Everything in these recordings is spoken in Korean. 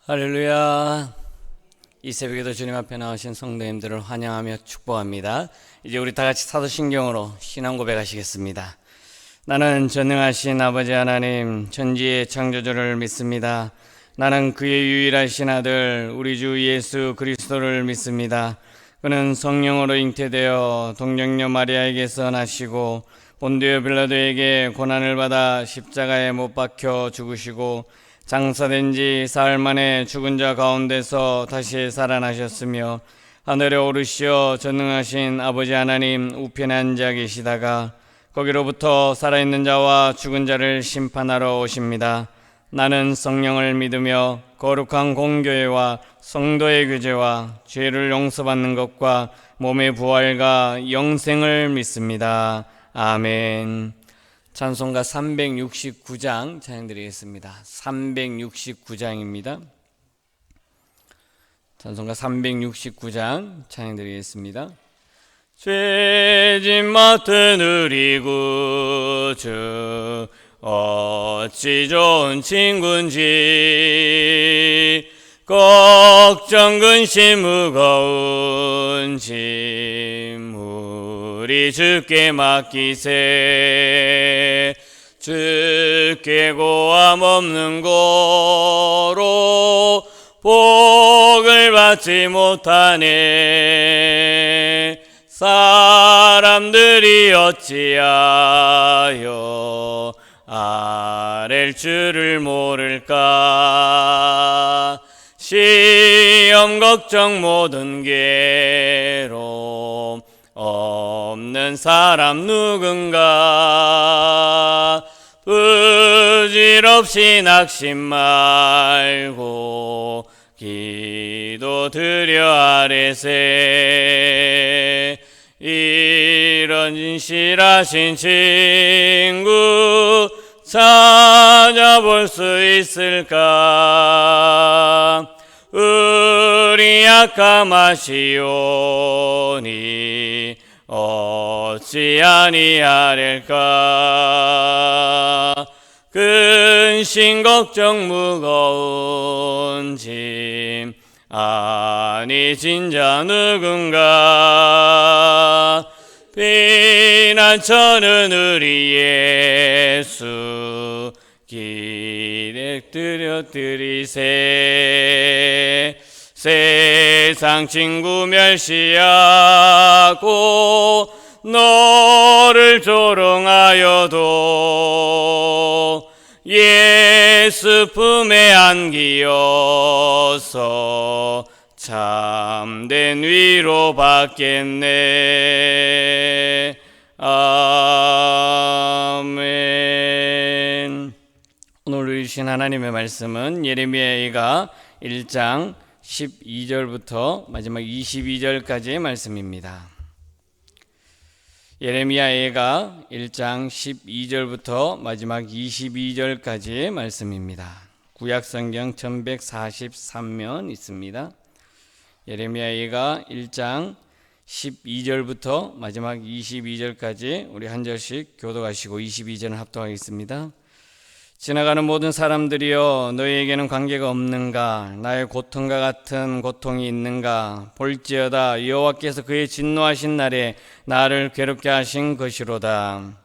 할렐루야. 이 새벽에도 주님 앞에 나오신 성도님들을 환영하며 축복합니다. 이제 우리 다 같이 사도신경으로 신앙 고백하시겠습니다. 나는 전능하신 아버지 하나님 천지의 창조주를 믿습니다. 나는 그의 유일하신 아들 우리 주 예수 그리스도를 믿습니다. 그는 성령으로 잉태되어 동정녀 마리아에게서 나시고 본디오 빌라도에게 고난을 받아 십자가에 못 박혀 죽으시고 장사된 지 사흘 만에 죽은 자 가운데서 다시 살아나셨으며 하늘에 오르시어 전능하신 아버지 하나님 우편에 앉아 계시다가 거기로부터 살아있는 자와 죽은 자를 심판하러 오십니다. 나는 성령을 믿으며 거룩한 공교회와 성도의 교제와 죄를 용서받는 것과 몸의 부활과 영생을 믿습니다. 아멘. 찬송가 369장 찬양드리겠습니다. 369장입니다. 찬송가 369장 찬양드리겠습니다. 죄짐 맡은 우리 구주 어찌 좋은 친구인지 걱정 근심 무거운 짐 우리 주께 맡기세. 주께 고함 없는 고로 복을 받지 못하네. 사람들이 어찌하여 아랠 줄을 모를까. 시험 걱정 모든 괴로움 없는 사람 누군가. 부질없이 낙심 말고 기도 드려 아뢰세. 이런 진실하신 친구 찾아볼 수 있을까. 우리 약함하시오니 어찌 아니하릴까. 근심 걱정 무거운 짐 아니 진자 누군가. 피난처는 우리 예수 길에 드리세. 세상 친구 멸시하고 너를 조롱하여도 예수 품에 안기어서 참된 위로 받겠네. 아멘. 오늘 주신 하나님의 말씀은 예레미야가 1장 12절부터 마지막 22절까지의 말씀입니다. 예레미야가 1장 12절부터 마지막 22절까지의 말씀입니다. 구약성경 1143면 있습니다. 예레미야가 1장 12절부터 마지막 22절까지 우리 한 절씩 교독하시고 22절은 합독하겠습니다. 지나가는 모든 사람들이여 너희에게는 관계가 없는가. 나의 고통과 같은 고통이 있는가. 볼지어다 여호와께서 그의 진노하신 날에 나를 괴롭게 하신 것이로다.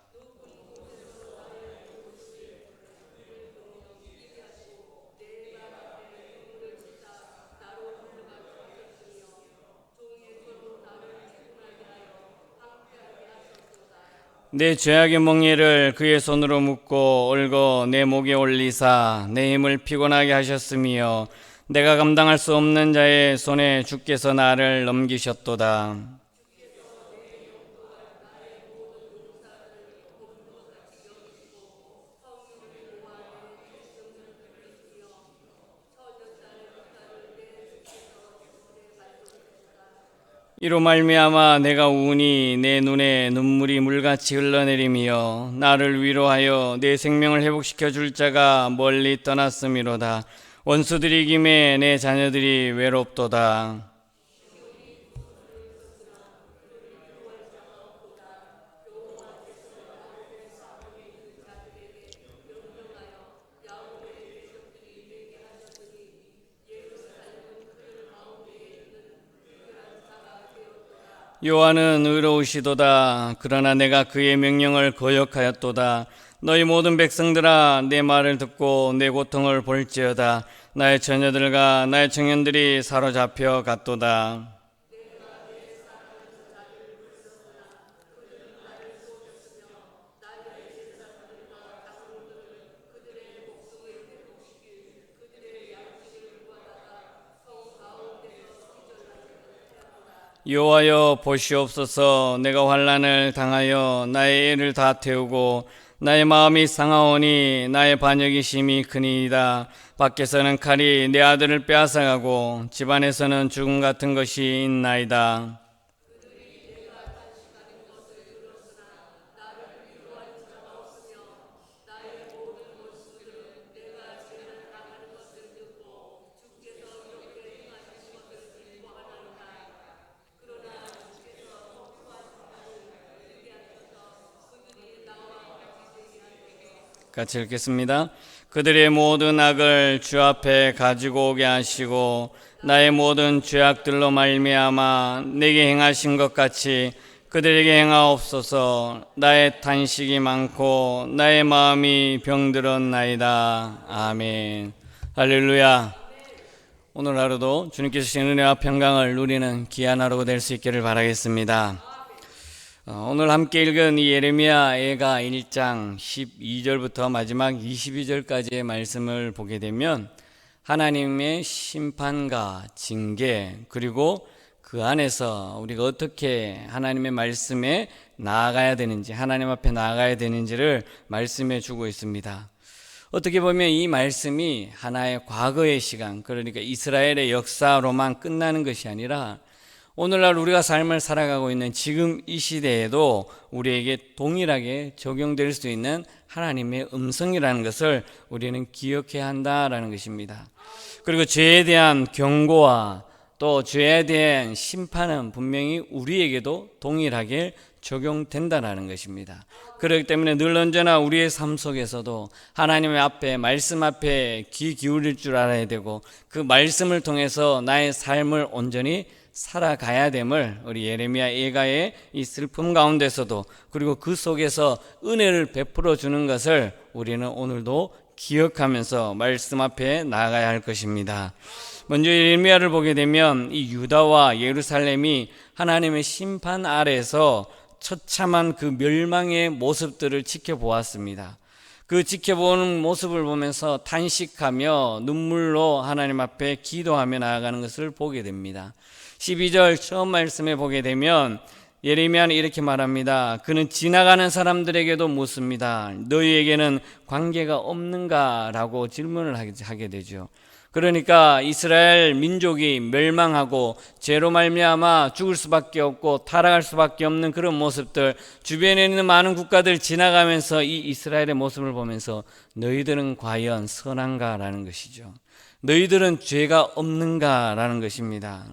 내 죄악의 멍에를 그의 손으로 묶고 올고 내 목에 올리사 내 힘을 피곤하게 하셨으며 내가 감당할 수 없는 자의 손에 주께서 나를 넘기셨도다. 이로 말미암아 내가 우니 내 눈에 눈물이 물같이 흘러내리며 나를 위로하여 내 생명을 회복시켜 줄 자가 멀리 떠났음이로다. 원수들이 김에 내 자녀들이 외롭도다. 여호와는 의로우시도다. 그러나 내가 그의 명령을 거역하였도다. 너희 모든 백성들아, 내 말을 듣고 내 고통을 볼지어다. 나의 처녀들과 나의 청년들이 사로잡혀 갔도다. 여호와여, 보시옵소서. 내가 환난을 당하여 나의 애를 다 태우고 나의 마음이 상하오니 나의 반역이 심히 크니이다. 밖에서는 칼이 내 아들을 빼앗아가고 집안에서는 죽음 같은 것이 있나이다. 같이 읽겠습니다. 그들의 모든 악을 주 앞에 가지고 오게 하시고 나의 모든 죄악들로 말미암아 내게 행하신 것 같이 그들에게 행하옵소서. 나의 탄식이 많고 나의 마음이 병들었나이다. 아멘. 할렐루야. 오늘 하루도 주님께서 주신 은혜와 평강을 누리는 귀한 하루가 될 수 있기를 바라겠습니다. 오늘 함께 읽은 이 예레미야 예가 1장 12절부터 마지막 22절까지의 말씀을 보게 되면 하나님의 심판과 징계, 그리고 그 안에서 우리가 어떻게 하나님의 말씀에 나아가야 되는지, 하나님 앞에 나아가야 되는지를 말씀해 주고 있습니다. 어떻게 보면 이 말씀이 하나의 과거의 시간, 그러니까 이스라엘의 역사로만 끝나는 것이 아니라 오늘날 우리가 삶을 살아가고 있는 지금 이 시대에도 우리에게 동일하게 적용될 수 있는 하나님의 음성이라는 것을 우리는 기억해야 한다라는 것입니다. 그리고 죄에 대한 경고와 또 죄에 대한 심판은 분명히 우리에게도 동일하게 적용된다는 것입니다. 그렇기 때문에 늘 언제나 우리의 삶 속에서도 하나님의 앞에, 말씀 앞에 귀 기울일 줄 알아야 되고 그 말씀을 통해서 나의 삶을 온전히 살아가야 됨을 우리 예레미야 예가의 이 슬픔 가운데서도, 그리고 그 속에서 은혜를 베풀어 주는 것을 우리는 오늘도 기억하면서 말씀 앞에 나아가야 할 것입니다. 먼저 예레미야를 보게 되면 이 유다와 예루살렘이 하나님의 심판 아래에서 처참한 그 멸망의 모습들을 지켜보았습니다. 그 지켜보는 모습을 보면서 탄식하며 눈물로 하나님 앞에 기도하며 나아가는 것을 보게 됩니다. 12절 처음 말씀에 보게 되면 예레미야는 이렇게 말합니다. 그는 지나가는 사람들에게도 묻습니다. 너희에게는 관계가 없는가? 라고 질문을 하게 되죠. 그러니까 이스라엘 민족이 멸망하고 죄로 말미암아 죽을 수밖에 없고 타락할 수밖에 없는 그런 모습들, 주변에 있는 많은 국가들 지나가면서 이 이스라엘의 모습을 보면서 너희들은 과연 선한가? 라는 것이죠. 너희들은 죄가 없는가? 라는 것입니다.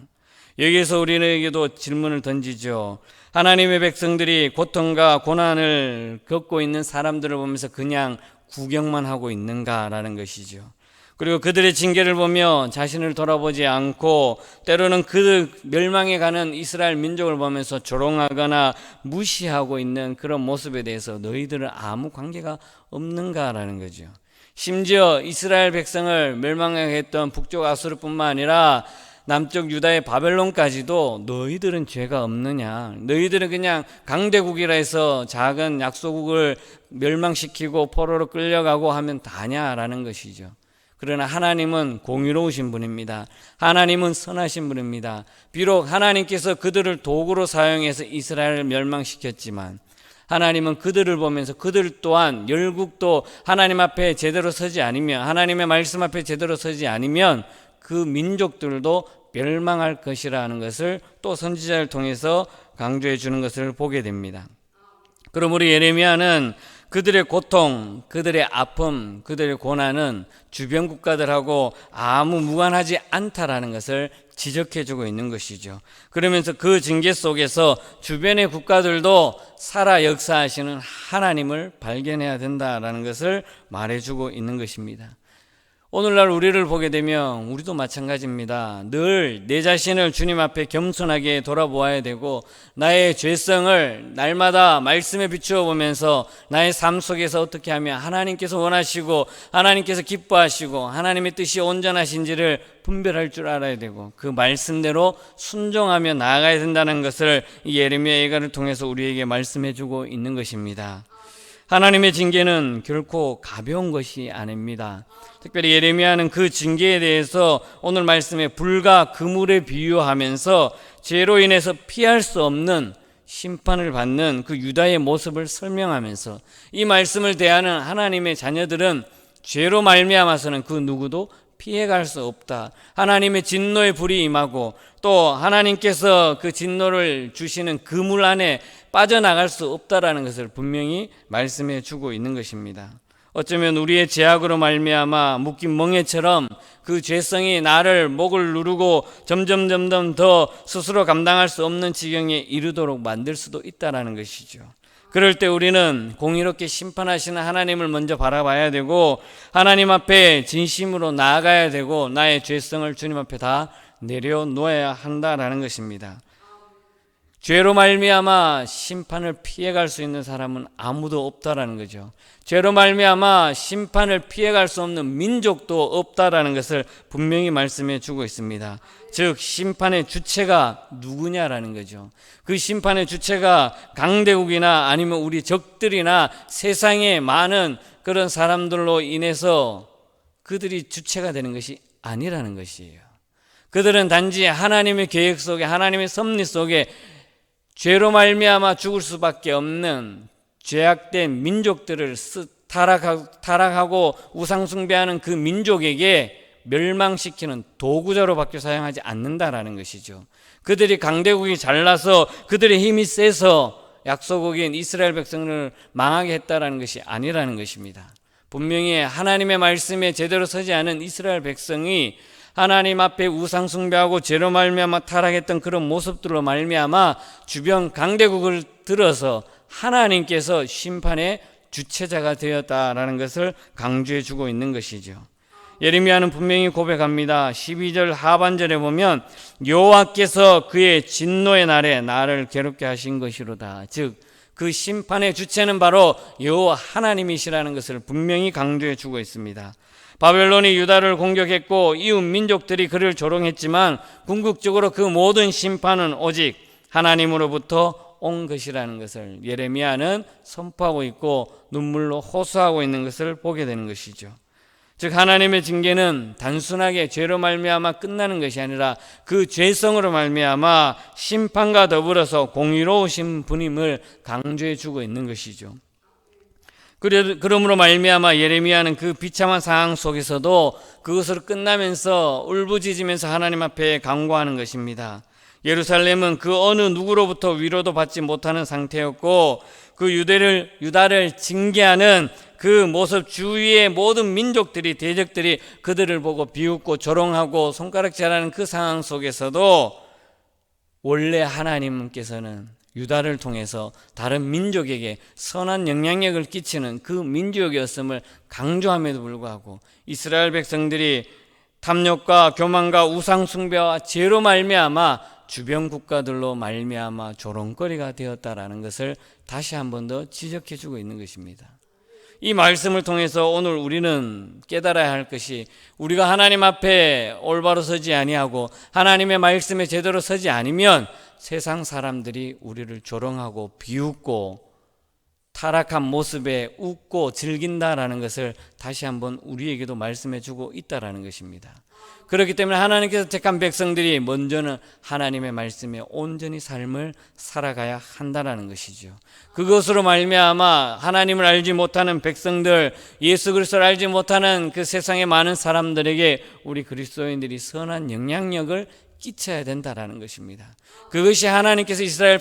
여기에서 우리에게도 질문을 던지죠. 하나님의 백성들이 고통과 고난을 겪고 있는 사람들을 보면서 그냥 구경만 하고 있는가라는 것이죠. 그리고 그들의 징계를 보며 자신을 돌아보지 않고 때로는 그 멸망해 가는 이스라엘 민족을 보면서 조롱하거나 무시하고 있는 그런 모습에 대해서 너희들은 아무 관계가 없는가라는 거죠. 심지어 이스라엘 백성을 멸망하게 했던 북쪽 아수르뿐만 아니라 남쪽 유다의 바벨론까지도 너희들은 죄가 없느냐, 너희들은 그냥 강대국이라 해서 작은 약소국을 멸망시키고 포로로 끌려가고 하면 다냐라는 것이죠. 그러나 하나님은 공의로우신 분입니다. 하나님은 선하신 분입니다. 비록 하나님께서 그들을 도구로 사용해서 이스라엘을 멸망시켰지만 하나님은 그들을 보면서 그들 또한 열국도 하나님 앞에 제대로 서지 않으면, 하나님의 말씀 앞에 제대로 서지 않으면 그 민족들도 멸망할 것이라는 것을 또 선지자를 통해서 강조해 주는 것을 보게 됩니다. 그럼 우리 예레미야는 그들의 고통, 그들의 아픔, 그들의 고난은 주변 국가들하고 아무 무관하지 않다라는 것을 지적해 주고 있는 것이죠. 그러면서 그 징계 속에서 주변의 국가들도 살아 역사하시는 하나님을 발견해야 된다라는 것을 말해주고 있는 것입니다. 오늘날 우리를 보게 되면 우리도 마찬가지입니다. 늘 내 자신을 주님 앞에 겸손하게 돌아보아야 되고 나의 죄성을 날마다 말씀에 비추어 보면서 나의 삶 속에서 어떻게 하면 하나님께서 원하시고 하나님께서 기뻐하시고 하나님의 뜻이 온전하신지를 분별할 줄 알아야 되고 그 말씀대로 순종하며 나아가야 된다는 것을 이 예레미야 예가를 통해서 우리에게 말씀해 주고 있는 것입니다. 하나님의 징계는 결코 가벼운 것이 아닙니다. 특별히 예레미야는 그 징계에 대해서 오늘 말씀에 불과 그물에 비유하면서 죄로 인해서 피할 수 없는 심판을 받는 그 유다의 모습을 설명하면서 이 말씀을 대하는 하나님의 자녀들은 죄로 말미암아서는 그 누구도 피해갈 수 없다. 하나님의 진노의 불이 임하고 또 하나님께서 그 진노를 주시는 그물 안에 빠져나갈 수 없다라는 것을 분명히 말씀해 주고 있는 것입니다. 어쩌면 우리의 죄악으로 말미암아 묶인 멍에처럼 그 죄성이 나를 목을 누르고 점점 더 스스로 감당할 수 없는 지경에 이르도록 만들 수도 있다라는 것이죠. 그럴 때 우리는 공의롭게 심판하시는 하나님을 먼저 바라봐야 되고 하나님 앞에 진심으로 나아가야 되고 나의 죄성을 주님 앞에 다 내려놓아야 한다라는 것입니다. 죄로 말미암아 심판을 피해갈 수 있는 사람은 아무도 없다라는 거죠. 죄로 말미암아 심판을 피해갈 수 없는 민족도 없다라는 것을 분명히 말씀해 주고 있습니다. 즉 심판의 주체가 누구냐라는 거죠. 그 심판의 주체가 강대국이나 아니면 우리 적들이나 세상의 많은 그런 사람들로 인해서 그들이 주체가 되는 것이 아니라는 것이에요. 그들은 단지 하나님의 계획 속에 하나님의 섭리 속에 죄로 말미암아 죽을 수밖에 없는 죄악된 민족들을 타락하고 우상숭배하는 그 민족에게 멸망시키는 도구자로 밖에 사용하지 않는다라는 것이죠. 그들이 강대국이 잘나서 그들의 힘이 세서 약소국인 이스라엘 백성을 망하게 했다라는 것이 아니라는 것입니다. 분명히 하나님의 말씀에 제대로 서지 않은 이스라엘 백성이 하나님 앞에 우상 숭배하고 죄로 말미암아 타락했던 그런 모습들로 말미암아 주변 강대국을 들어서 하나님께서 심판의 주체자가 되었다라는 것을 강조해 주고 있는 것이죠. 예레미야는 분명히 고백합니다. 12절 하반절에 보면 여호와께서 그의 진노의 날에 나를 괴롭게 하신 것이로다. 즉 그 심판의 주체는 바로 여호와 하나님이시라는 것을 분명히 강조해 주고 있습니다. 바벨론이 유다를 공격했고 이웃 민족들이 그를 조롱했지만 궁극적으로 그 모든 심판은 오직 하나님으로부터 온 것이라는 것을 예레미야는 선포하고 있고 눈물로 호소하고 있는 것을 보게 되는 것이죠. 즉 하나님의 징계는 단순하게 죄로 말미암아 끝나는 것이 아니라 그 죄성으로 말미암아 심판과 더불어서 공의로우신 분임을 강조해 주고 있는 것이죠. 그러므로 말미암아 예레미야는 그 비참한 상황 속에서도 그것으로 끝나면서 울부짖으면서 하나님 앞에 간구하는 것입니다. 예루살렘은 그 어느 누구로부터 위로도 받지 못하는 상태였고 그 유다를 징계하는 그 모습 주위의 모든 민족들이 대적들이 그들을 보고 비웃고 조롱하고 손가락질하는 그 상황 속에서도 원래 하나님께서는 유다를 통해서 다른 민족에게 선한 영향력을 끼치는 그 민족이었음을 강조함에도 불구하고 이스라엘 백성들이 탐욕과 교만과 우상 숭배와 죄로 말미암아 주변 국가들로 말미암아 조롱거리가 되었다라는 것을 다시 한 번 더 지적해 주고 있는 것입니다. 이 말씀을 통해서 오늘 우리는 깨달아야 할 것이 우리가 하나님 앞에 올바로 서지 아니하고 하나님의 말씀에 제대로 서지 않으면 세상 사람들이 우리를 조롱하고 비웃고 타락한 모습에 웃고 즐긴다라는 것을 다시 한번 우리에게도 말씀해 주고 있다라는 것입니다. 그렇기 때문에 하나님께서 택한 백성들이 먼저는 하나님의 말씀에 온전히 삶을 살아가야 한다라는 것이죠. 그것으로 말미암아 하나님을 알지 못하는 백성들, 예수 그리스도를 알지 못하는 그 세상의 많은 사람들에게 우리 그리스도인들이 선한 영향력을 끼쳐야 된다라는 것입니다. 그것이 하나님께서 이스라엘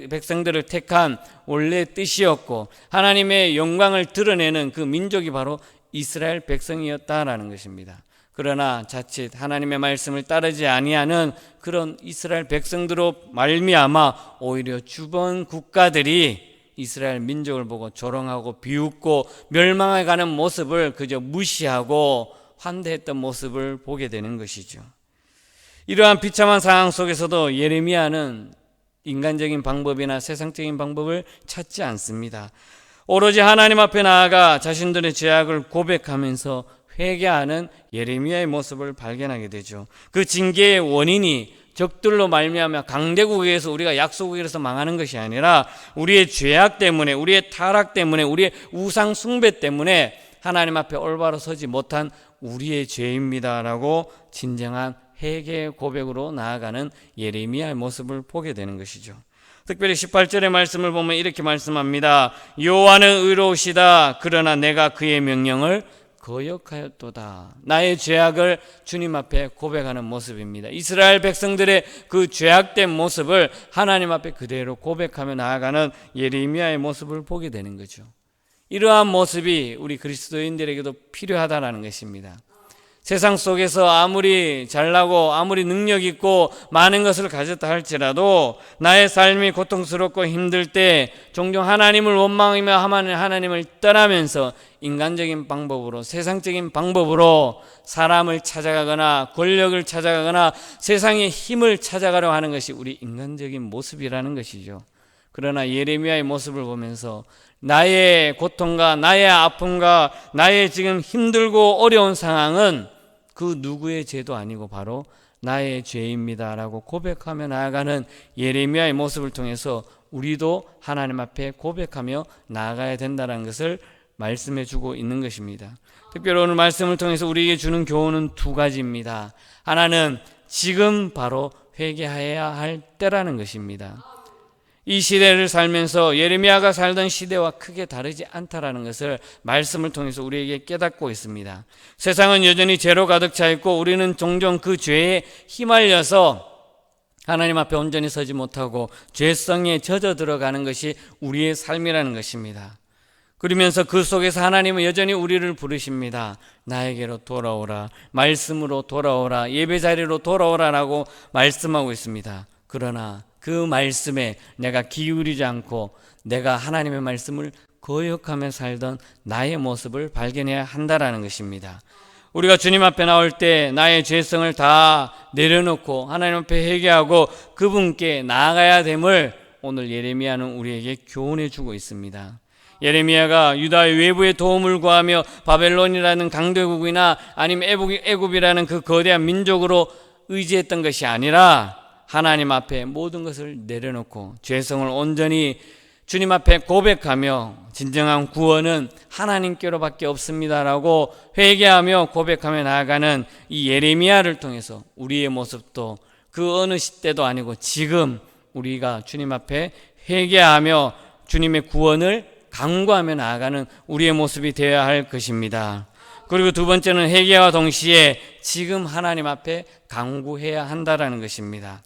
백성들을 택한 원래 뜻이었고 하나님의 영광을 드러내는 그 민족이 바로 이스라엘 백성이었다라는 것입니다. 그러나 자칫 하나님의 말씀을 따르지 아니하는 그런 이스라엘 백성들로 말미암아 오히려 주변 국가들이 이스라엘 민족을 보고 조롱하고 비웃고 멸망해 가는 모습을 그저 무시하고 환대했던 모습을 보게 되는 것이죠. 이러한 비참한 상황 속에서도 예레미야는 인간적인 방법이나 세상적인 방법을 찾지 않습니다. 오로지 하나님 앞에 나아가 자신들의 죄악을 고백하면서 회개하는 예레미야의 모습을 발견하게 되죠. 그 징계의 원인이 적들로 말미암아 강대국에서 우리가 약소국에서 망하는 것이 아니라 우리의 죄악 때문에, 우리의 타락 때문에, 우리의 우상 숭배 때문에 하나님 앞에 올바로 서지 못한 우리의 죄입니다라고 진정한 회개 고백으로 나아가는 예레미야의 모습을 보게 되는 것이죠. 특별히 18절의 말씀을 보면 이렇게 말씀합니다. 여호와는 의로우시다. 그러나 내가 그의 명령을 거역하였도다. 나의 죄악을 주님 앞에 고백하는 모습입니다. 이스라엘 백성들의 그 죄악된 모습을 하나님 앞에 그대로 고백하며 나아가는 예레미야의 모습을 보게 되는 거죠. 이러한 모습이 우리 그리스도인들에게도 필요하다는 것입니다. 세상 속에서 아무리 잘나고 아무리 능력 있고 많은 것을 가졌다 할지라도 나의 삶이 고통스럽고 힘들 때 종종 하나님을 원망하며 하나님을 떠나면서 인간적인 방법으로, 세상적인 방법으로 사람을 찾아가거나 권력을 찾아가거나 세상의 힘을 찾아가려고 하는 것이 우리 인간적인 모습이라는 것이죠. 그러나 예레미야의 모습을 보면서 나의 고통과 나의 아픔과 나의 지금 힘들고 어려운 상황은 그 누구의 죄도 아니고 바로 나의 죄입니다라고 고백하며 나아가는 예레미야의 모습을 통해서 우리도 하나님 앞에 고백하며 나아가야 된다는 것을 말씀해 주고 있는 것입니다. 특별히 오늘 말씀을 통해서 우리에게 주는 교훈은 두 가지입니다. 하나는 지금 바로 회개해야 할 때라는 것입니다. 이 시대를 살면서 예레미야가 살던 시대와 크게 다르지 않다라는 것을 말씀을 통해서 우리에게 깨닫고 있습니다. 세상은 여전히 죄로 가득 차 있고 우리는 종종 그 죄에 휘말려서 하나님 앞에 온전히 서지 못하고 죄성에 젖어 들어가는 것이 우리의 삶이라는 것입니다. 그러면서 그 속에서 하나님은 여전히 우리를 부르십니다. 나에게로 돌아오라, 말씀으로 돌아오라, 예배 자리로 돌아오라라고 말씀하고 있습니다. 그러나 그 말씀에 내가 기울이지 않고 내가 하나님의 말씀을 거역하며 살던 나의 모습을 발견해야 한다라는 것입니다. 우리가 주님 앞에 나올 때 나의 죄성을 다 내려놓고 하나님 앞에 회개하고 그분께 나아가야 됨을 오늘 예레미야는 우리에게 교훈해 주고 있습니다. 예레미야가 유다의 외부의 도움을 구하며 바벨론이라는 강대국이나 아니면 애굽이라는 그 거대한 민족으로 의지했던 것이 아니라 하나님 앞에 모든 것을 내려놓고 죄성을 온전히 주님 앞에 고백하며 진정한 구원은 하나님께로밖에 없습니다라고 회개하며 고백하며 나아가는 이 예레미야를 통해서 우리의 모습도 그 어느 시대도 아니고 지금 우리가 주님 앞에 회개하며 주님의 구원을 간구하며 나아가는 우리의 모습이 되어야 할 것입니다. 그리고 두 번째는 회개와 동시에 지금 하나님 앞에 간구해야 한다라는 것입니다.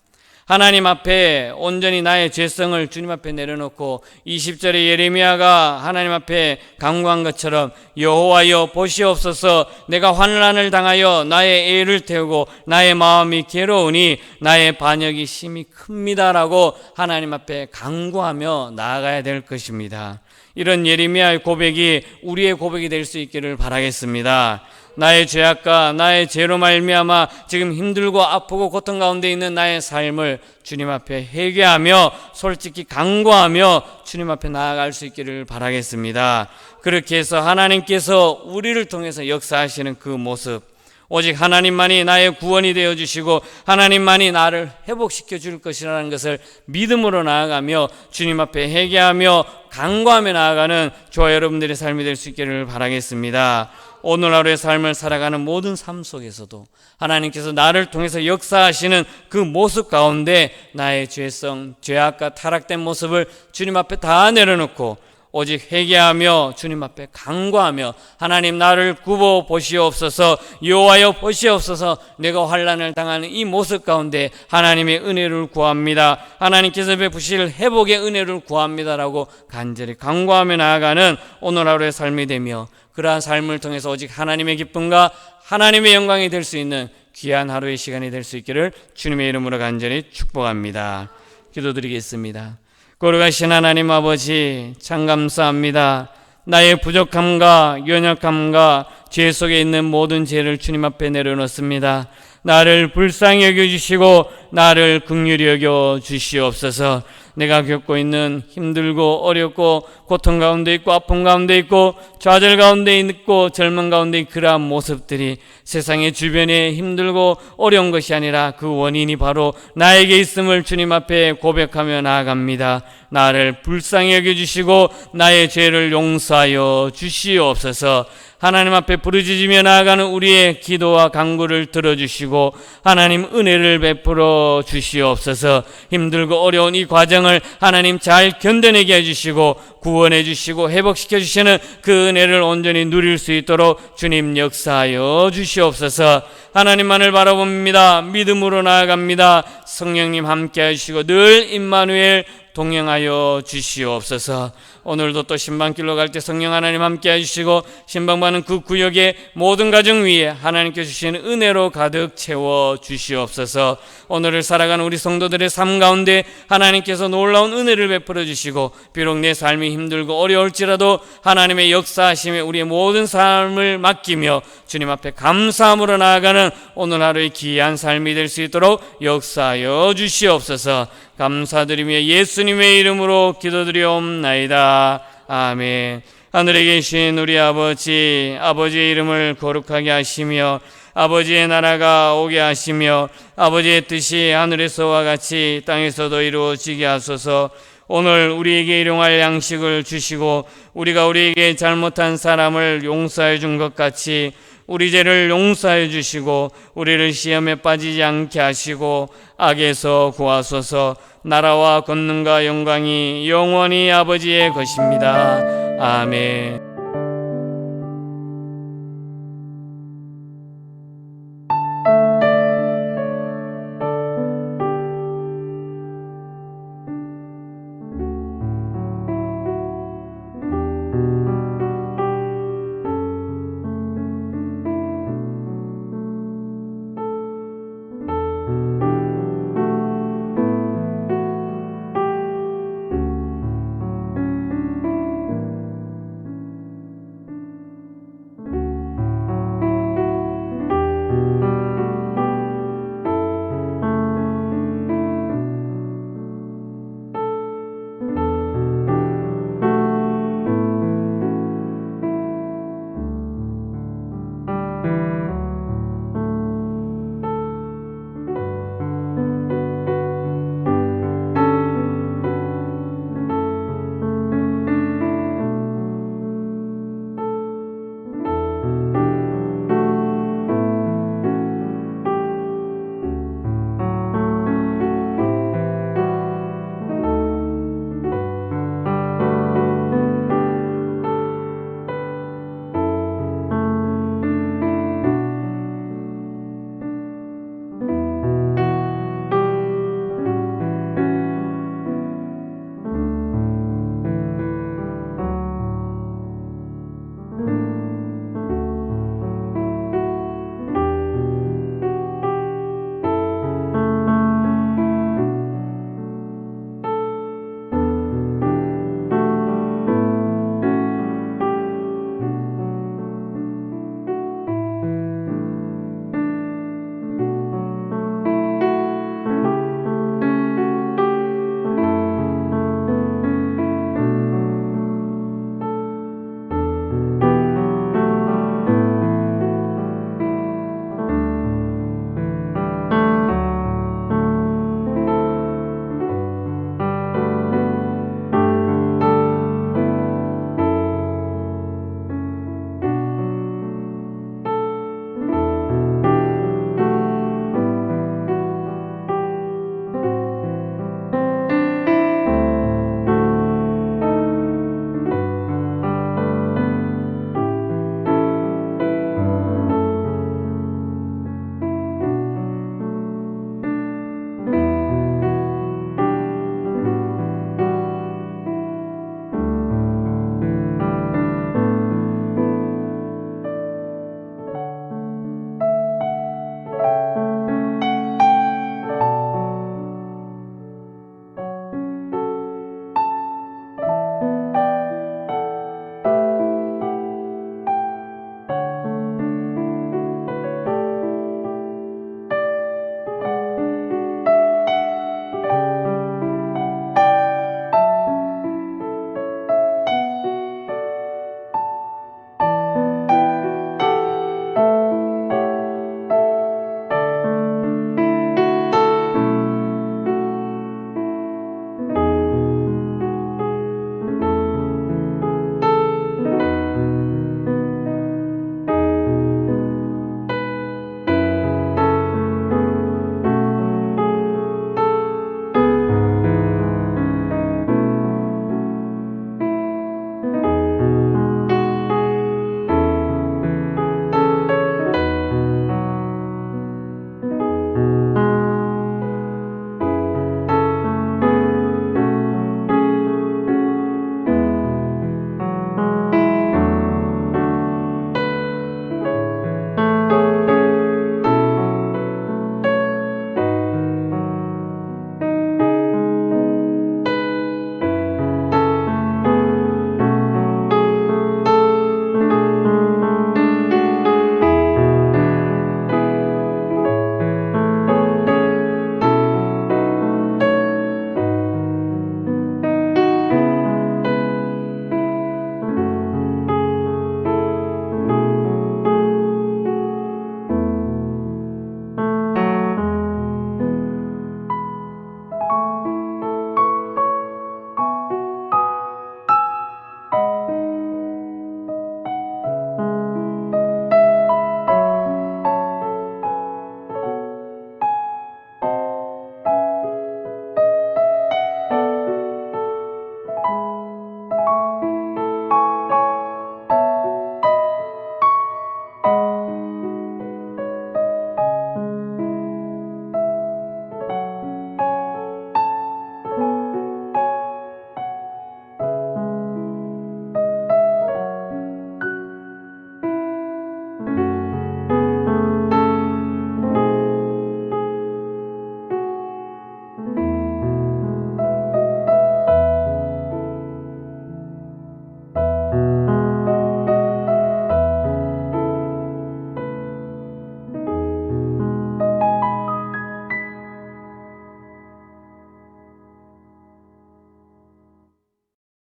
하나님 앞에 온전히 나의 죄성을 주님 앞에 내려놓고 20절에 예레미야가 하나님 앞에 간구한 것처럼 여호와여 보시옵소서 내가 환난을 당하여 나의 애를 태우고 나의 마음이 괴로우니 나의 반역이 심히 큽니다라고 하나님 앞에 간구하며 나아가야 될 것입니다. 이런 예레미야의 고백이 우리의 고백이 될 수 있기를 바라겠습니다. 나의 죄악과 나의 죄로 말미암아 지금 힘들고 아프고 고통 가운데 있는 나의 삶을 주님 앞에 회개하며 솔직히 간구하며 주님 앞에 나아갈 수 있기를 바라겠습니다. 그렇게 해서 하나님께서 우리를 통해서 역사하시는 그 모습, 오직 하나님만이 나의 구원이 되어주시고 하나님만이 나를 회복시켜 줄 것이라는 것을 믿음으로 나아가며 주님 앞에 회개하며 간구하며 나아가는 저와 여러분들의 삶이 될 수 있기를 바라겠습니다. 오늘 하루의 삶을 살아가는 모든 삶 속에서도 하나님께서 나를 통해서 역사하시는 그 모습 가운데 나의 죄성, 죄악과 타락된 모습을 주님 앞에 다 내려놓고 오직 회개하며 주님 앞에 간구하며 하나님 나를 굽어 보시옵소서, 여호와여 보시옵소서, 내가 환난을 당하는 이 모습 가운데 하나님의 은혜를 구합니다. 하나님께서 베푸실 회복의 은혜를 구합니다라고 간절히 간구하며 나아가는 오늘 하루의 삶이 되며 그러한 삶을 통해서 오직 하나님의 기쁨과 하나님의 영광이 될 수 있는 귀한 하루의 시간이 될 수 있기를 주님의 이름으로 간절히 축복합니다. 기도드리겠습니다. 거룩하신 하나님 아버지, 참 감사합니다. 나의 부족함과 연약함과 죄 속에 있는 모든 죄를 주님 앞에 내려놓습니다. 나를 불쌍히 여겨주시고 나를 긍휼히 여겨 주시옵소서. 내가 겪고 있는 힘들고 어렵고 고통 가운데 있고 아픔 가운데 있고 좌절 가운데 있고 절망 가운데 있는 그러한 모습들이 세상의 주변에 힘들고 어려운 것이 아니라 그 원인이 바로 나에게 있음을 주님 앞에 고백하며 나아갑니다. 나를 불쌍히 여겨주시고 나의 죄를 용서하여 주시옵소서. 하나님 앞에 부르짖으며 나아가는 우리의 기도와 간구를 들어주시고 하나님 은혜를 베풀어 주시옵소서. 힘들고 어려운 이 과정을 하나님 잘 견뎌내게 해주시고 구원해 주시고 회복시켜 주시는 그 은혜를 온전히 누릴 수 있도록 주님 역사하여 주시옵소서. 하나님만을 바라봅니다. 믿음으로 나아갑니다. 성령님 함께 하시고 늘 임마누엘 동행하여 주시옵소서. 오늘도 또 신방길로 갈 때 성령 하나님 함께 해주시고 신방받는 그 구역의 모든 가정 위에 하나님께 주시는 은혜로 가득 채워 주시옵소서. 오늘을 살아가는 우리 성도들의 삶 가운데 하나님께서 놀라운 은혜를 베풀어 주시고 비록 내 삶이 힘들고 어려울지라도 하나님의 역사하심에 우리의 모든 삶을 맡기며 주님 앞에 감사함으로 나아가는 오늘 하루의 귀한 삶이 될 수 있도록 역사하여 주시옵소서. 감사드리며 예수님의 이름으로 기도드리옵나이다. 아멘. 하늘에 계신 우리 아버지, 아버지의 이름을 거룩하게 하시며 아버지의 나라가 오게 하시며 아버지의 뜻이 하늘에서와 같이 땅에서도 이루어지게 하소서. 오늘 우리에게 일용할 양식을 주시고 우리가 우리에게 잘못한 사람을 용서해 준 것 같이 우리 죄를 용서해 주시고 우리를 시험에 빠지지 않게 하시고 악에서 구하소서. 나라와 권능과 영광이 영원히 아버지의 것입니다. 아멘.